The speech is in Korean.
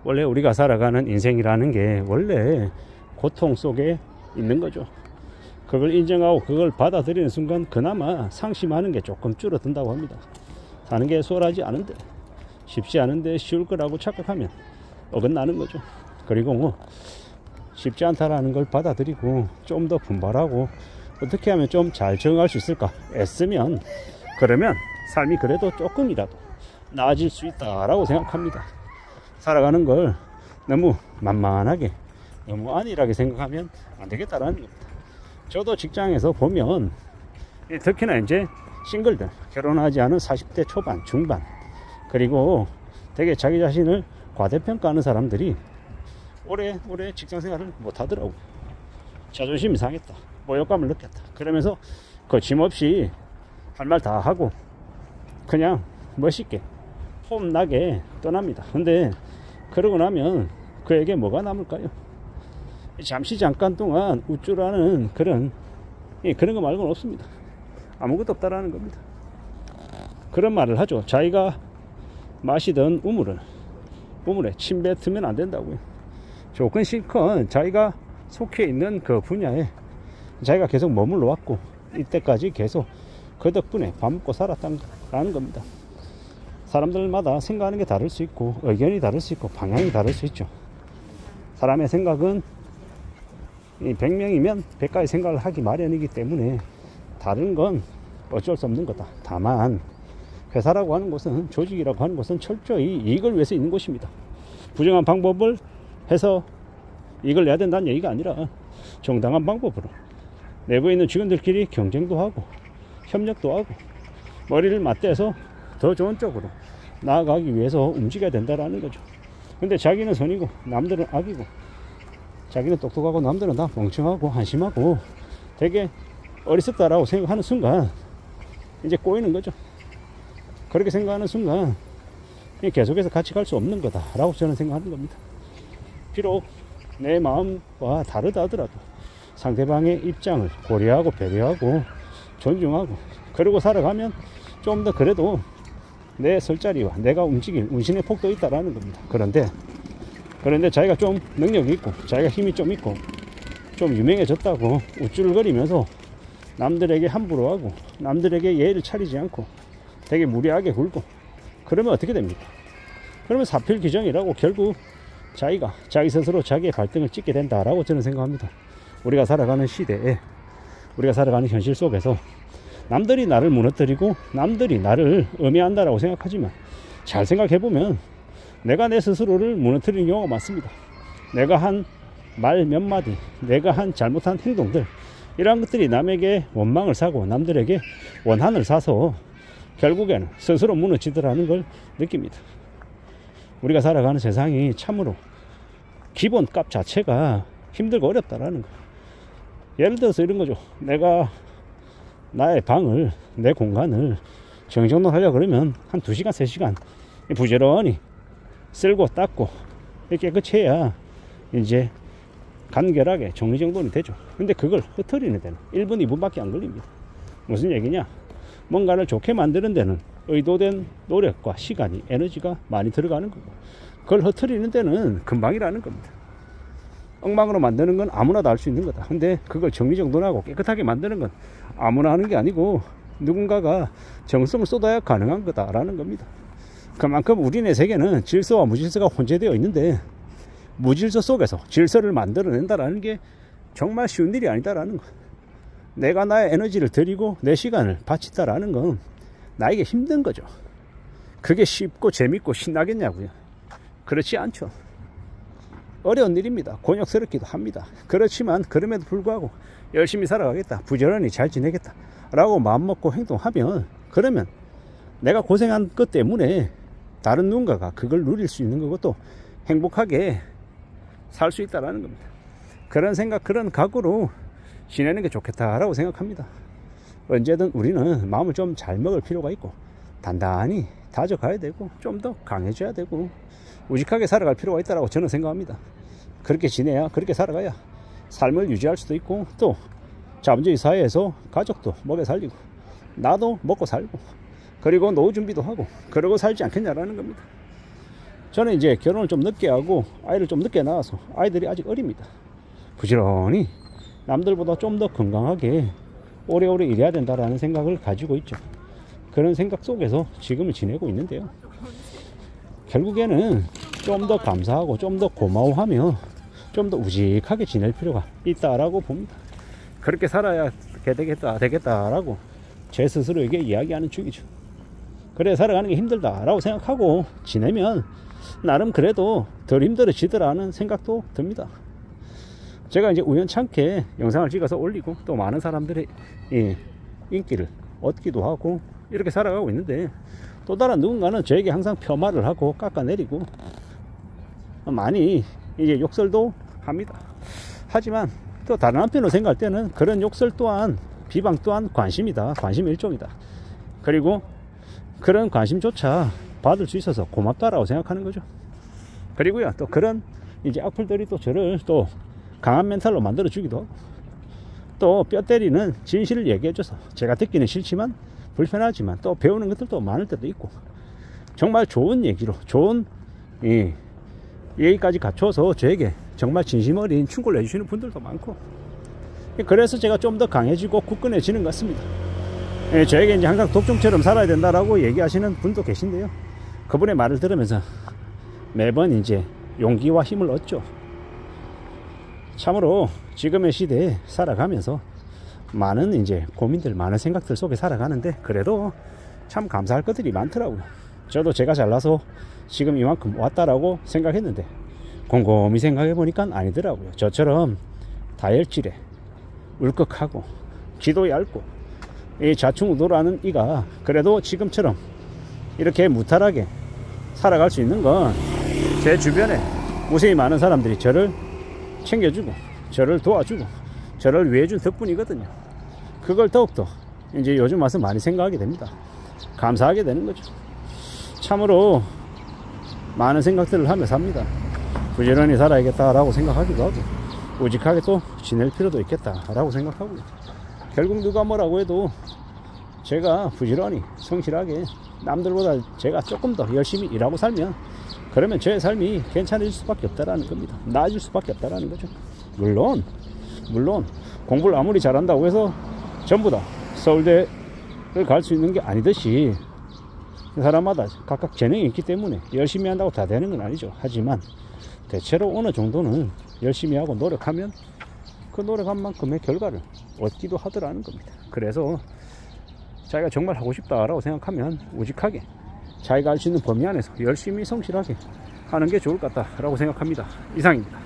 원래 우리가 살아가는 인생이라는 게 원래 고통 속에 있는 거죠. 그걸 인정하고 그걸 받아들이는 순간 그나마 상심하는 게 조금 줄어든다고 합니다. 사는 게 수월하지 않은데, 쉽지 않은데 쉬울 거라고 착각하면 어긋나는 거죠. 그리고 뭐 쉽지 않다라는 걸 받아들이고 좀 더 분발하고 어떻게 하면 좀 잘 적응할 수 있을까 애쓰면, 그러면 삶이 그래도 조금이라도 나아질 수 있다라고 생각합니다. 살아가는 걸 너무 만만하게, 너무 안일하게 생각하면 안 되겠다라는 겁니다. 저도 직장에서 보면 특히나 이제 싱글들, 결혼하지 않은 40대 초반, 중반, 그리고 되게 자기 자신을 과대평가하는 사람들이 오래 직장 생활을 못 하더라고요. 자존심이 상했다, 모욕감을 느꼈다, 그러면서 거침없이 할 말 다 하고 그냥 멋있게 폼나게 떠납니다. 근데 그러고 나면 그에게 뭐가 남을까요? 잠시 잠깐 동안 우쭐하는 그런 거 말고는 없습니다. 아무것도 없다라는 겁니다. 그런 말을 하죠. 자기가 마시던 우물에 침 뱉으면 안 된다고요. 좋건 싫건 자기가 속해 있는 그 분야에 자기가 계속 머물러 왔고 이때까지 계속 그 덕분에 밥 먹고 살았다는 겁니다. 사람들마다 생각하는 게 다를 수 있고 의견이 다를 수 있고 방향이 다를 수 있죠. 사람의 생각은 100명이면 100가지 생각을 하기 마련이기 때문에 다른 건 어쩔 수 없는 거다. 다만 회사라고 하는 곳은, 조직이라고 하는 곳은 철저히 이익을 위해서 있는 곳입니다. 부정한 방법을 해서 이익을 내야 된다는 얘기가 아니라 정당한 방법으로 내부에 있는 직원들끼리 경쟁도 하고 협력도 하고 머리를 맞대서 더 좋은 쪽으로 나아가기 위해서 움직여야 된다라는 거죠. 근데 자기는 선이고 남들은 악이고, 자기는 똑똑하고 남들은 다 멍청하고 한심하고 되게 어리석다라고 생각하는 순간 이제 꼬이는 거죠. 그렇게 생각하는 순간 계속해서 같이 갈 수 없는 거다라고 저는 생각하는 겁니다. 비록 내 마음과 다르다 하더라도 상대방의 입장을 고려하고 배려하고 존중하고 그러고 살아가면 좀 더 그래도 내 설 자리와 내가 움직일 운신의 폭도 있다라는 겁니다. 그런데 자기가 좀 능력이 있고 자기가 힘이 좀 있고 좀 유명해졌다고 우쭐거리면서 남들에게 함부로 하고 남들에게 예의를 차리지 않고 되게 무리하게 굴고 그러면 어떻게 됩니까? 그러면 사필귀정이라고 결국 자기가 자기 스스로 자기의 발등을 찍게 된다라고 저는 생각합니다. 우리가 살아가는 시대에, 우리가 살아가는 현실 속에서 남들이 나를 무너뜨리고 남들이 나를 음해한다라고 생각하지만 잘 생각해보면 내가 내 스스로를 무너뜨리는 경우가 많습니다. 내가 한 말 몇 마디, 내가 한 잘못한 행동들, 이러한 것들이 남에게 원망을 사고 남들에게 원한을 사서 결국에는 스스로 무너지더라는 걸 느낍니다. 우리가 살아가는 세상이 참으로 기본값 자체가 힘들고 어렵다라는 거. 예를 들어서 이런 거죠. 내가 나의 방을, 내 공간을 정리정돈하려고 그러면 한 2시간, 3시간 부지런히 쓸고 닦고 깨끗이 해야 이제 간결하게 정리정돈이 되죠. 근데 그걸 흩어리는 데는 1분, 2분밖에 안 걸립니다. 무슨 얘기냐? 뭔가를 좋게 만드는 데는 의도된 노력과 시간이, 에너지가 많이 들어가는 거고, 그걸 흩어리는 데는 금방이라는 겁니다. 엉망으로 만드는 건 아무나도 할 수 있는 거다. 근데 그걸 정리정돈하고 깨끗하게 만드는 건 아무나 하는 게 아니고 누군가가 정성을 쏟아야 가능한 거다라는 겁니다. 그만큼 우리네 세계는 질서와 무질서가 혼재되어 있는데 무질서 속에서 질서를 만들어낸다라는 게 정말 쉬운 일이 아니다라는 거. 내가 나의 에너지를 들이고 내 시간을 바친다라는 건 나에게 힘든 거죠. 그게 쉽고 재밌고 신나겠냐고요? 그렇지 않죠. 어려운 일입니다. 곤욕스럽기도 합니다. 그렇지만 그럼에도 불구하고 열심히 살아가겠다, 부지런히 잘 지내겠다 라고 마음먹고 행동하면, 그러면 내가 고생한 것 때문에 다른 누군가가 그걸 누릴 수 있는 거고 또 행복하게 살 수 있다는 겁니다. 그런 생각, 그런 각오로 지내는 게 좋겠다라고 생각합니다. 언제든 우리는 마음을 좀 잘 먹을 필요가 있고 단단히 다져가야 되고 좀 더 강해져야 되고 우직하게 살아갈 필요가 있다고 저는 생각합니다. 그렇게 지내야, 그렇게 살아가야 삶을 유지할 수도 있고 또 자본주의 사회에서 가족도 먹여 살리고 나도 먹고 살고 그리고 노후 준비도 하고 그러고 살지 않겠냐라는 겁니다. 저는 이제 결혼을 좀 늦게 하고 아이를 좀 늦게 낳아서 아이들이 아직 어립니다. 부지런히 남들보다 좀 더 건강하게 오래오래 일해야 된다라는 생각을 가지고 있죠. 그런 생각 속에서 지금을 지내고 있는데요. 결국에는 좀 더 감사하고 좀 더 고마워하며 좀 더 우직하게 지낼 필요가 있다라고 봅니다. 그렇게 살아야 되겠다라고 제 스스로에게 이야기하는 중이죠. 그래 살아가는 게 힘들다라고 생각하고 지내면 나름 그래도 덜 힘들어지더라는 생각도 듭니다. 제가 이제 우연찮게 영상을 찍어서 올리고 또 많은 사람들의 인기를 얻기도 하고 이렇게 살아가고 있는데, 또 다른 누군가는 저에게 항상 폄하를 하고 깎아내리고 많이 이제 욕설도 합니다. 하지만 또 다른 한편으로 생각할 때는 그런 욕설 또한 비방 또한 관심이다. 관심의 일종이다. 그리고 그런 관심조차 받을 수 있어서 고맙다라고 생각하는 거죠. 그리고요, 또 그런 이제 악플들이 또 저를 또 강한 멘탈로 만들어 주기도 하고, 또 뼈 때리는 진실을 얘기해줘서 제가 듣기는 싫지만 불편하지만 또 배우는 것들도 많을 때도 있고, 정말 좋은 얘기로 좋은 얘기까지 갖춰서 저에게 정말 진심 어린 충고를 해주시는 분들도 많고, 그래서 제가 좀 더 강해지고 굳건해지는 것 같습니다. 저에게 이제 항상 독종처럼 살아야 된다라고 얘기하시는 분도 계신데요. 그분의 말을 들으면서 매번 이제 용기와 힘을 얻죠. 참으로 지금의 시대에 살아가면서 많은 이제 고민들, 많은 생각들 속에 살아가는데 그래도 참 감사할 것들이 많더라고요. 저도 제가 잘나서 지금 이만큼 왔다라고 생각했는데 곰곰이 생각해 보니까 아니더라고요. 저처럼 다혈질에 울컥하고 기도 얇고 이 좌충우돌하는 이가 그래도 지금처럼 이렇게 무탈하게 살아갈 수 있는 건 제 주변에 무수히 많은 사람들이 저를 챙겨주고 저를 도와주고 저를 위해준 덕분이거든요. 그걸 더욱더 이제 요즘 와서 많이 생각하게 됩니다. 감사하게 되는 거죠. 참으로 많은 생각들을 하며 삽니다. 부지런히 살아야겠다라고 생각하기도 하고 우직하게 또 지낼 필요도 있겠다라고 생각하고요. 결국 누가 뭐라고 해도 제가 부지런히 성실하게 남들보다 제가 조금 더 열심히 일하고 살면 그러면 저의 삶이 괜찮아질 수밖에 없다라는 겁니다. 나아질 수밖에 없다라는 거죠. 물론 공부를 아무리 잘한다고 해서 전부 다 서울대를 갈 수 있는 게 아니듯이 사람마다 각각 재능이 있기 때문에 열심히 한다고 다 되는 건 아니죠. 하지만 대체로 어느 정도는 열심히 하고 노력하면 그 노력한 만큼의 결과를 얻기도 하더라는 겁니다. 그래서 자기가 정말 하고 싶다라고 생각하면 우직하게 자기가 할 수 있는 범위 안에서 열심히 성실하게 하는 게 좋을 것 같다라고 생각합니다. 이상입니다.